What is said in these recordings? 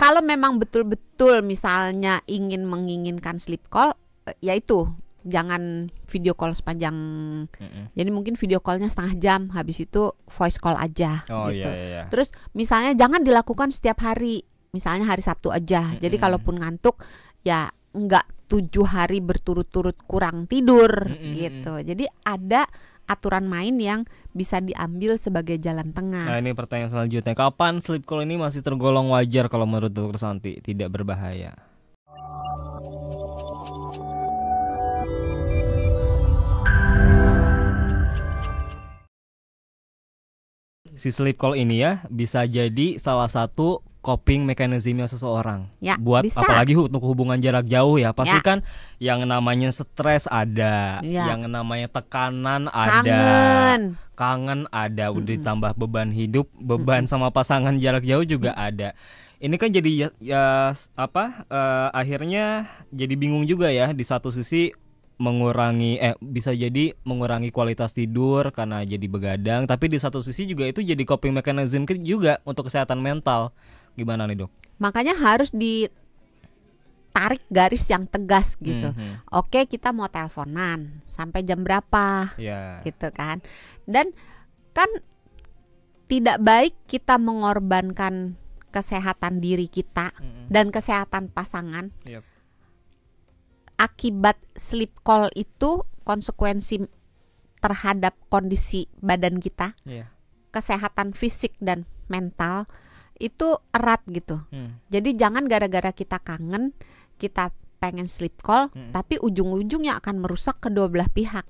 Kalau memang betul-betul misalnya menginginkan sleep call, yaitu jangan video call sepanjang. Jadi mungkin video callnya setengah jam, habis itu voice call aja gitu. Iya. Terus misalnya jangan dilakukan setiap hari, misalnya hari Sabtu aja. Jadi kalaupun ngantuk ya nggak 7 hari berturut-turut kurang tidur gitu. Jadi ada aturan main yang bisa diambil sebagai jalan tengah. Nah, ini pertanyaan selanjutnya. Kapan sleep call ini masih tergolong wajar kalau menurut Dokter Santi, tidak berbahaya? Si sleep call ini ya bisa jadi salah satu coping mechanismnya seseorang Ya, buat bisa. apalagi untuk hubungan jarak jauh ya. Pasti kan yang namanya stres ada, Ya. yang namanya tekanan ada, kangen ada, udah ditambah beban hidup, beban sama pasangan jarak jauh juga ada. Ini kan jadi akhirnya jadi bingung juga ya. Di satu sisi bisa jadi mengurangi kualitas tidur karena jadi begadang, tapi di satu sisi juga itu jadi coping mechanism juga untuk kesehatan mental. Gimana nih, Dok? Makanya harus ditarik garis yang tegas gitu. Oke, kita mau teleponan sampai jam berapa? Gitu kan. Dan kan tidak baik kita mengorbankan kesehatan diri kita dan kesehatan pasangan. Akibat sleep call itu konsekuensi terhadap kondisi badan kita, kesehatan fisik dan mental itu erat gitu. Jadi jangan gara-gara kita kangen, kita pengen sleep call, tapi ujung-ujungnya akan merusak kedua belah pihak.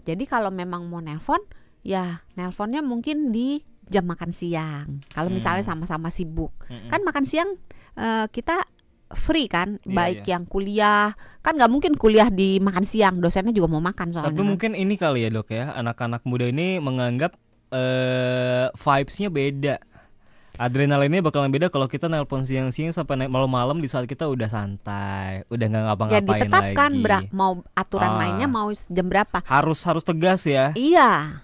Jadi kalau memang mau nelpon, ya nelponnya mungkin di jam makan siang. Kalau misalnya sama-sama sibuk, kan makan siang kita free kan, baik yang kuliah kan nggak mungkin kuliah di makan siang, dosennya juga mau makan soalnya. Tapi mungkin ini kali ya, Dok ya, anak-anak muda ini menganggap vibes-nya beda, adrenalinnya bakalan beda kalau kita nelpon siang-siang sampai malam-malam di saat kita udah santai, udah nggak ngapa-ngapain ya ditetapkan lagi. mau aturan mainnya mau jam berapa, harus tegas ya. Iya.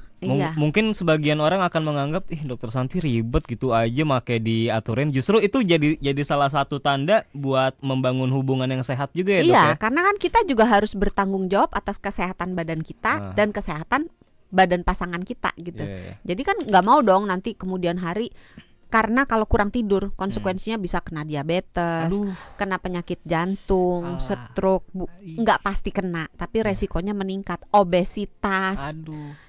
Mungkin sebagian orang akan menganggap Dokter Santi ribet gitu aja make diaturin. Justru itu jadi salah satu tanda buat membangun hubungan yang sehat juga ya, Dok ya. Karena kan kita juga harus bertanggung jawab atas kesehatan badan kita dan kesehatan badan pasangan kita gitu. Jadi kan nggak mau dong nanti kemudian hari, karena kalau kurang tidur konsekuensinya bisa kena diabetes, kena penyakit jantung, stroke, nggak pasti kena, tapi resikonya meningkat, obesitas.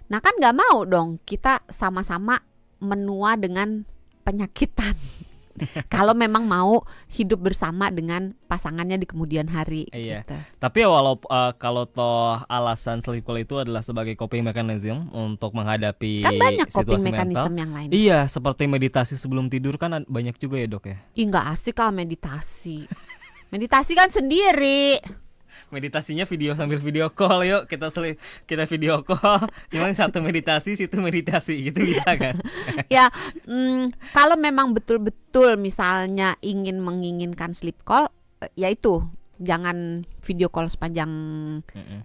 Nah kan nggak mau dong kita sama-sama menua dengan penyakitan. Kalau memang mau hidup bersama dengan pasangannya di kemudian hari. Gitu. Tapi ya kalau toh alasan sleep call itu adalah sebagai coping mechanism untuk menghadapi kan banyak coping situasi mechanism mental yang lain. Iya, seperti meditasi sebelum tidur kan banyak juga ya, Dok ya. Nggak asik kalau meditasi. Meditasi kan sendiri. Meditasinya sambil video call, yuk kita video call, cuman satu meditasi situ meditasi gitu, bisa kan? Ya, kalau memang betul-betul misalnya menginginkan sleep call, yaitu jangan video call sepanjang.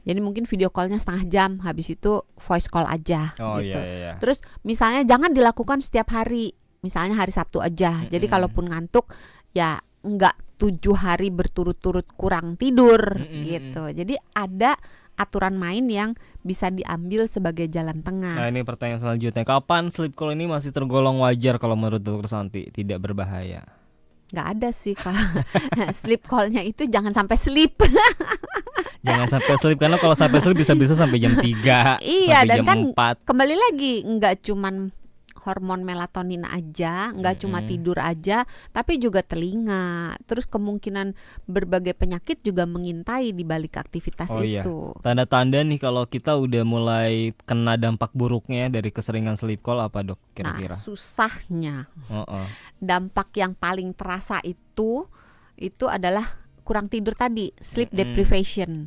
Jadi mungkin video callnya setengah jam, habis itu voice call aja gitu. Terus misalnya jangan dilakukan setiap hari, misalnya hari Sabtu aja. Jadi kalaupun ngantuk ya nggak 7 hari berturut-turut kurang tidur gitu. Jadi ada aturan main yang bisa diambil sebagai jalan tengah. Nah, ini pertanyaan selanjutnya. Kapan sleep call ini masih tergolong wajar kalau menurut Dokter Santi, tidak berbahaya? Nggak ada sih kalau sleep call-nya itu jangan sampai sleep. Jangan sampai sleep, karena kalau sampai sleep bisa sampai jam 3, iya, sampai dan jam kan 4. Kembali lagi, nggak cuman hormon melatonin aja, nggak cuma tidur aja, tapi juga telinga. Terus kemungkinan berbagai penyakit juga mengintai di balik aktivitas itu. Tanda-tanda nih kalau kita udah mulai kena dampak buruknya dari keseringan sleep call apa, Dok, kira-kira? Susahnya. Dampak yang paling terasa itu adalah kurang tidur tadi, sleep deprivation.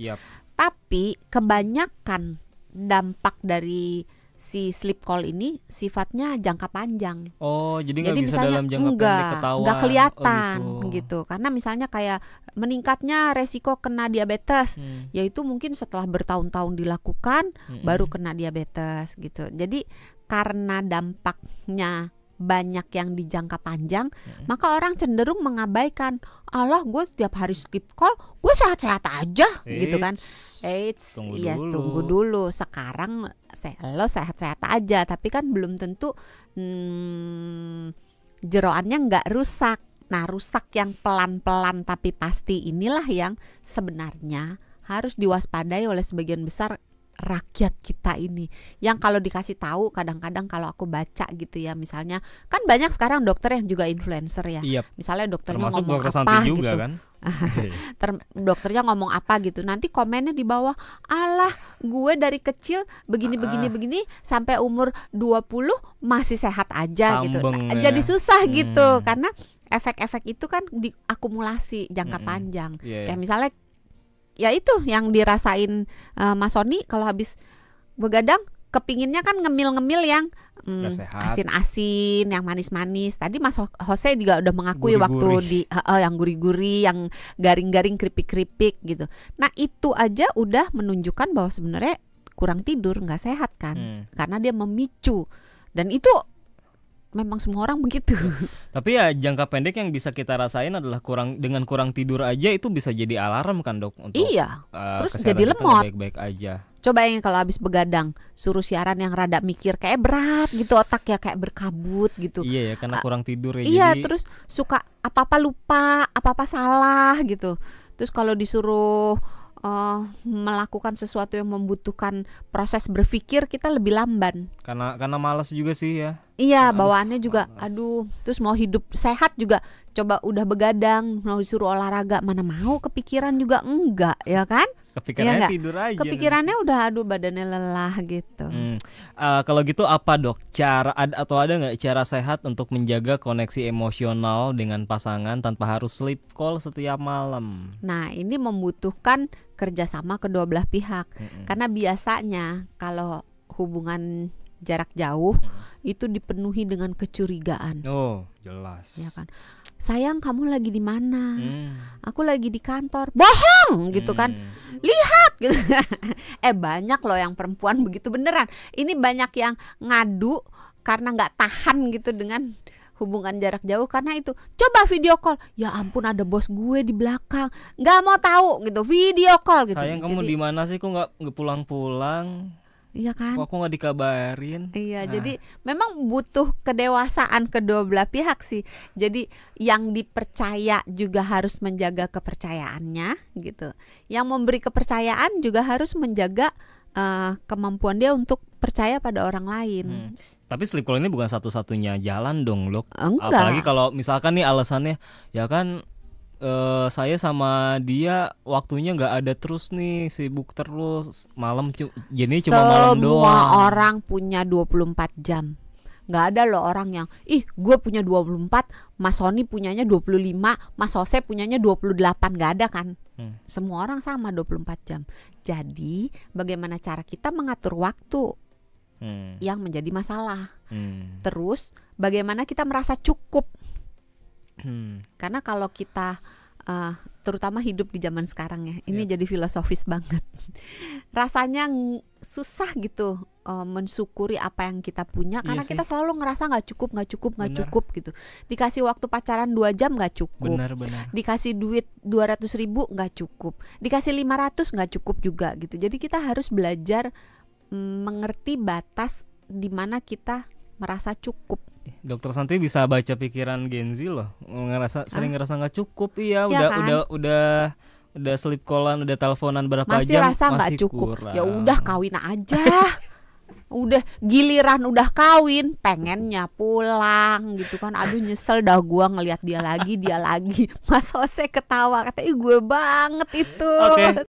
Tapi kebanyakan dampak dari si sleep call ini sifatnya jangka panjang. Jadi nggak bisa dalam jangka pendek ketahuan. Nggak kelihatan gitu. Karena misalnya kayak meningkatnya resiko kena diabetes, yaitu mungkin setelah bertahun-tahun dilakukan baru kena diabetes gitu. Jadi karena dampaknya banyak yang di jangka panjang, maka orang cenderung mengabaikan, alah gue tiap hari sleep call, gue sehat-sehat aja gitu kan. Tunggu dulu. Sekarang lo sehat-sehat aja, tapi kan belum tentu jeroannya nggak rusak. Nah, rusak yang pelan-pelan tapi pasti inilah yang sebenarnya harus diwaspadai oleh sebagian besar rakyat kita ini, yang kalau dikasih tahu kadang-kadang kalau aku baca gitu ya, misalnya kan banyak sekarang dokter yang juga influencer ya. Misalnya dokternya termasuk ngomong dokter apa juga, gitu kan? Dokternya ngomong apa gitu, nanti komennya di bawah, alah gue dari kecil begini sampai umur 20 masih sehat aja gitu. Nah, jadi susah gitu karena efek-efek itu kan diakumulasi jangka panjang. Kayak misalnya ya itu yang dirasain Mas Sony kalau habis begadang, kepinginnya kan ngemil-ngemil yang asin-asin, yang manis-manis. Tadi Mas Jose juga udah mengakui guri-guri. Waktu di yang gurih-gurih, yang garing-garing, keripik-keripik gitu. Nah itu aja udah menunjukkan bahwa sebenarnya kurang tidur, nggak sehat kan, karena dia memicu, dan itu memang semua orang begitu. Tapi ya jangka pendek yang bisa kita rasain adalah kurang tidur aja itu bisa jadi alarm kan dok untuk terus jadi lemot. Baik-baik aja. Coba yang kalau habis begadang suruh siaran yang rada mikir, kayak berat gitu otak ya, kayak berkabut gitu. Iya ya, karena kurang tidur ya. Iya, terus suka apa-apa lupa, apa-apa salah gitu. Terus kalau disuruh melakukan sesuatu yang membutuhkan proses berpikir, kita lebih lamban. Karena malas juga sih ya. Iya, bawaannya juga aduh. Terus mau hidup sehat juga, coba udah begadang mau disuruh olahraga, mana mau, kepikiran juga enggak, ya kan? Kepikirannya tidur aja. Kepikirannya udah aduh badannya lelah gitu. Kalau gitu apa dok cara ada nggak cara sehat untuk menjaga koneksi emosional dengan pasangan tanpa harus sleep call setiap malam? Nah ini membutuhkan kerjasama kedua belah pihak. Karena biasanya kalau hubungan jarak jauh itu dipenuhi dengan kecurigaan. Oh jelas. Ya kan. Sayang, kamu lagi di mana? Aku lagi di kantor. Bohong gitu kan. Lihat gitu. Banyak loh yang perempuan begitu beneran. Ini banyak yang ngadu karena nggak tahan gitu dengan hubungan jarak jauh karena itu. Coba video call. Ya ampun, ada bos gue di belakang. Nggak mau tahu gitu. Video call gitu. Sayang, kamu di mana sih? Kok nggak pulang-pulang? Iya kan? Kok aku nggak dikabarin? Iya, jadi memang butuh kedewasaan kedua belah pihak sih. Jadi yang dipercaya juga harus menjaga kepercayaannya gitu. Yang memberi kepercayaan juga harus menjaga kemampuan dia untuk percaya pada orang lain. Tapi sleep call ini bukan satu-satunya jalan dong, Lok. Enggak. Apalagi kalau misalkan nih alasannya ya kan saya sama dia waktunya nggak ada terus nih, sibuk terus, malam jadi cuma malam doang. Semua orang punya 24 jam. Nggak ada loh orang yang gue punya 24, Mas Sony punyanya 25, Mas Jose punyanya 28. Nggak ada kan. Semua orang sama 24 jam. Jadi bagaimana cara kita mengatur waktu yang menjadi masalah. Terus bagaimana kita merasa cukup. Karena kalau kita terutama hidup di zaman sekarang ya, ini jadi filosofis banget. Rasanya susah gitu mensyukuri apa yang kita punya, karena kita selalu ngerasa nggak cukup gitu. Dikasih waktu pacaran 2 jam nggak cukup. Benar. Dikasih duit 200.000 nggak cukup. Dikasih 500 nggak cukup juga gitu. Jadi kita harus belajar mengerti batas di mana kita merasa cukup. Dokter Santi bisa baca pikiran Gen Z loh. Sering ngerasa nggak cukup. Iya, ya udah sleep callan, udah teleponan berapa masih jam rasa nggak cukup. kurang. Ya udah kawin aja. Udah giliran udah kawin pengennya pulang gitu kan. Aduh nyesel dah gua ngelihat dia lagi. Mas Jose ketawa, kata gue banget itu. Oke.